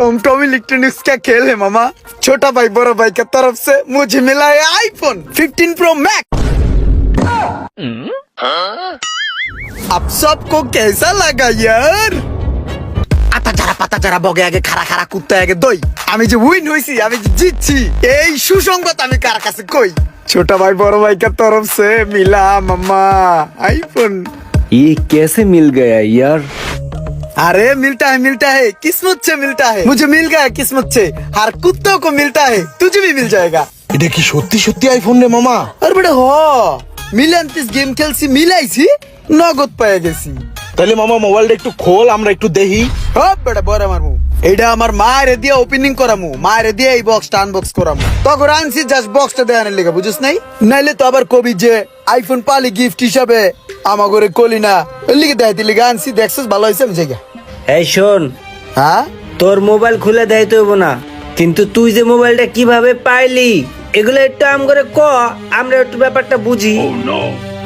Tom electronics का खेल है मामा। छोटा भाई बड़ा भाई की तरफ से मुझे मिला है आईफोन 15 प्रो मैक्स। अब सबको कैसा लगा यार? পাতা যারা বগে আগে খাড়া খাড়া কুত্তা আগে দই। আমি যে উইন হইছি, আমি যে জিতছি, এই সুসংবাদ আমি কার কাছে কই? छोटा भाई बड़ा भाई की तरफ से मिला मामा आईफोन। ये कैसे मिल गया यार? अरे मिलता है किस्मत से मिलता है। मुझे मिल गया किस्मत से, हर कुत्तों को मिलता है, तुझे भी मिल जाएगा। এটা কি সত্যি সত্যি আইফোন রে মামা? আর বেটা হ মিলান্তিস গেম খেলছি, মিলাইছি, নগদ পেয়ে গেছি। তাহলে মামা মোবাইলটা একটু খোল, আমরা একটু দেখি। হপ বেটা বড় মারমু। এইটা আমার মায়ের দিয়ে ওপেনিং করামু, মায়ের দিয়ে এই বক্সটা আনবক্স করামু। তখন আনছি জাস্ট বক্সটা দেয়ানোর লেগে, বুঝিস নাই? নাইলে তো আবার কবি যে আইফোন পালি গিফট হিসাবে আমার ঘরে কলি না, ওই লিগে দেখাইতে লিগে আনছি। দেখছিস ভালো হয়েছে আমি জায়গা। এই শোন, হ্যাঁ তোর মোবাইল খুলে দেখাইতে হইব না, কিন্তু তুই যে মোবাইলটা কিভাবে পাইলি এগুলো একটু আম করে ক, আমরা একটু ব্যাপারটা বুঝি।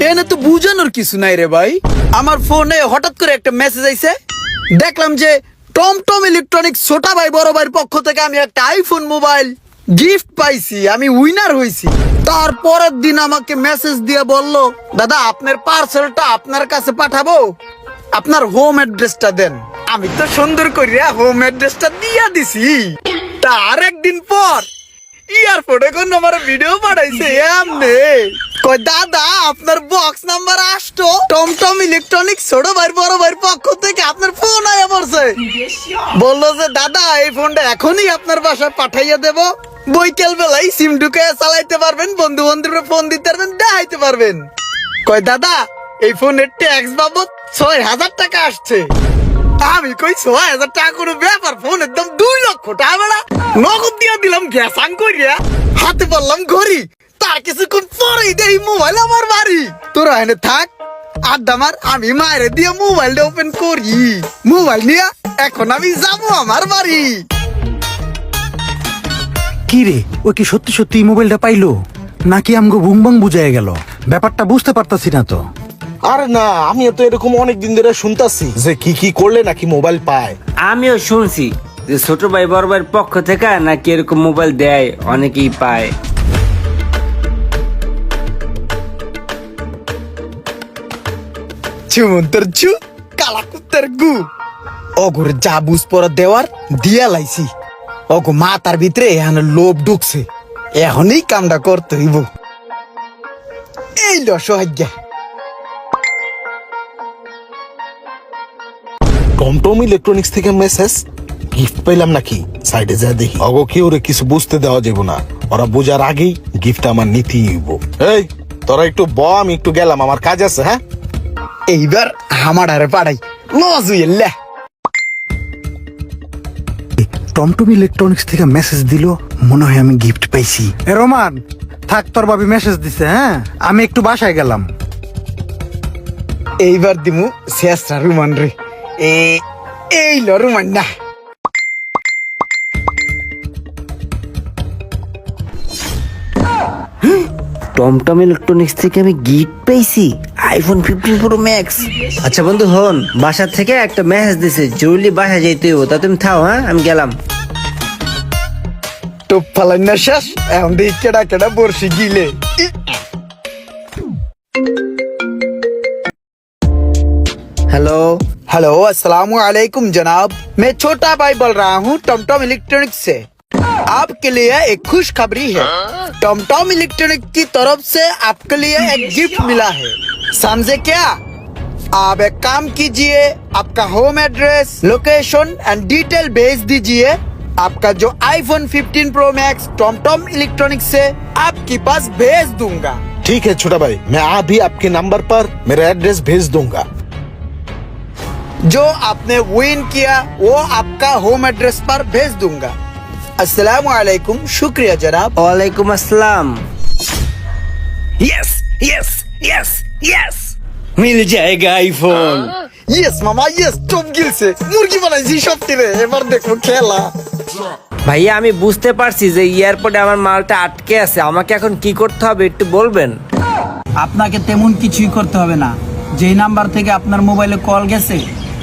এনে তো বুঝানোর কিছু নাই রে ভাই। আমার ফোনে হঠাৎ করে একটা মেসেজ আইছে, দেখলাম যে টম ইলেকট্রনিক্স ছোটা ভাই বড় ভাইয়ের পক্ষ থেকে আমি একটা আইফোন মোবাইল গিফট পাইছি, আমি উইনার হইছি। তারপরের দিন আমাকে মেসেজ দিয়ে বলল, দাদা আপনার পার্সেলটা আপনার কাছে পাঠাবো, আপনার হোম অ্যাড্রেসটা দেন। আমি তো সুন্দর করিয়া হোম অ্যাড্রেসটা দিয়া দিছি। তার একদিন পর এয়ারপোর্টে কোন আমার ভিডিও পাঠাইছে এমনে, কই দাদা আপনার বক্স নাম্বার আসতো টম ইলেকট্রনিক্স ছোট ভাই বড় ভাইয়ের পক্ষ থেকে আপনার ফোন আয়া পড়ছে। বললো যে দাদা এই ফোনটা এখনই আপনার বাসায় পাঠাইয়া দেব, বৈকাল বেলায় সিম ঢুকে চালাইতে পারবেন, বন্ধু বান্ধবরা ফোন দিতে পারবেন, দেখাইতে পারবেন। কই দাদা এই ফোনের ট্যাক্স বাবদ ৬,০০০ টাকা আসছে। আমি কই ৬,০০০ টাকা কোনো ব্যাপার, ফোনের দাম ২ লক্ষ টাকা। বেড়া নগদ দিয়ে দিলাম গ্যাসাং করিয়া, হাতে পারলাম ঘড়ি। তার কিছুক্ষণ পরেই দেই মোবাইল আমার বাড়ি। তোরা এনে থাক আড্ডা মার, আমি মায়ের দিয়ে মোবাইলটা ওপেন করি। মোবাইল নিয়ে এখন আমি যাবো আমার বাড়ি। কি রে, ওই কি সত্যি সত্যি মোবাইলটা পাইলো নাকি আমগো বুংবাং বুঝাই গেল? ব্যাপারটা বুঝতে পারতাছি না তো। আরে না, আমিও তো এরকম অনেকদিন ধরে শুনতাছি যে কি করলে নাকি মোবাইল পায়। আমিও শুনছি যে ছোট ভাই বড় ভাইয়ের পক্ষ থেকে নাকি এরকম মোবাইল দেয়, অনেকেই পায়। চুমন্তর চু কালা কুত্তার গু অগুর জাবুস পর দেওয়ার দিয়া লাইছি। অগু মাথার ভিতরে এখন লোভ ঢুকছে, এখনই কামটা করতে হইব। এই ল সহাজ্ঞা। টম ইলেকট্রনিক্স থেকে মেসেজ, গিফট পেলাম নাকি? সাইডে যা দেখি। অগো কি ওরে কিছু বুঝতে দেওয়া যাবে না, ওরা বোঝার আগেই গিফট আমার নিতেই হইব। এই তোরা একটু ব, আমি একটু গেলাম, আমার কাজ আছে। হ্যাঁ এইবার আমার আরে পাড়াই লজ হইলে। টমটম ইলেকট্রনিক্স থেকে মেসেজ দিল, মনে হয় আমি গিফট পাইছি। এ রোমান থাক, তোর ভাবি মেসেজ দিছে। হ্যাঁ আমি একটু বাসায় গেলাম। এইবার দিমু শেষরা রুমান রে। এই ল রুমান না। টমটম ইলেকট্রনিক্স থেকে আমি গিফট পেয়েছি আইফোন 15 প্রো ম্যাক্স। আচ্ছা বন্ধু হন, বাসা থেকে একটা মেসেজ দিছে, জরুরি বাসা যেতে হইব, তা তুমি থাও। হ্যাঁ আমি গেলাম। টোপ ফালাই না শেষ, এখন দেখি কেডা কেডা বর্ষি গিলে। हेलो हेलो अस्सलाम वालेकुम जनाब, मैं छोटा भाई बोल रहा हूँ टॉम इलेक्ट्रॉनिक्स से। आपके लिए एक खुशखबरी है, टॉम इलेक्ट्रॉनिक्स की तरफ से आपके लिए एक गिफ्ट मिला है। समझे क्या? आप एक काम कीजिए, आपका home address, location and detail भेज दीजिए। आपका जो iPhone 15 pro max Tom electronics से आपके पास भेज दूंगा। ठीक है छोटा भाई, मैं अभी आपके नंबर पर मेरा एड्रेस भेज दूंगा। जो आपने विन किया वो आपका होम एड्रेस पर भेज दूंगा। अस्सलाम वालेकुम, शुक्रिया जनाब। वालेकुम अस्सलाम। यस यस यस यस मिल जाएगा आईफोन। यस मामा यस, টপ গিলছে, মুরগি বানাইছি সবটিরে, এবার দেখো খেলা। ভাইয়া আমি বুঝতে পারছি যে এয়ারপোর্টে আমার মালটা আটকে আছে, আমাকে এখন কি করতে হবে একটু বলবেন? আপনাকে তেমন কিছুই করতে হবে না। যেই নাম্বার থেকে আপনার মোবাইলে কল গেছে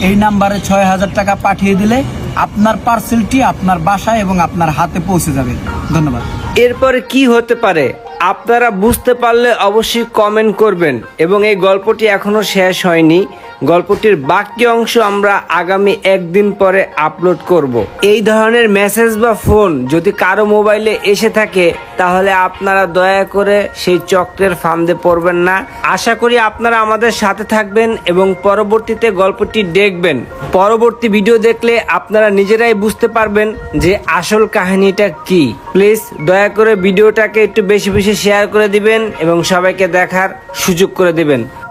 এই নাম্বারে ৬,০০০ টাকা পাঠিয়ে দিলে আপনার পার্সেলটি আপনার বাসায় এবং আপনার হাতে পৌঁছে যাবে। ধন্যবাদ। এরপরে কি হতে পারে আপনারা বুঝতে পারলে অবশ্যই কমেন্ট করবেন। এবং এই গল্পটি এখনো শেষ হয়নি, গল্পটির বাকি অংশ আমরা আগামী একদিন পরে আপলোড করব। এই ধরনের মেসেজ বা ফোন যদি কারো মোবাইলে এসে থাকে তাহলে আপনারা দয়া করে সেই চক্রের ফাঁদে পড়বেন না। আশা করি আপনারা আমাদের সাথে থাকবেন এবং পরবর্তীতে গল্পটি দেখবেন। পরবর্তী ভিডিও দেখলে আপনারা নিজেরাই বুঝতে পারবেন যে আসল কাহিনীটা কি। প্লিজ দয়া করে ভিডিওটাকে একটু বেশি বেশি শেয়ার করে দিবেন এবং সবাইকে দেখার সুযোগ করে দিবেন।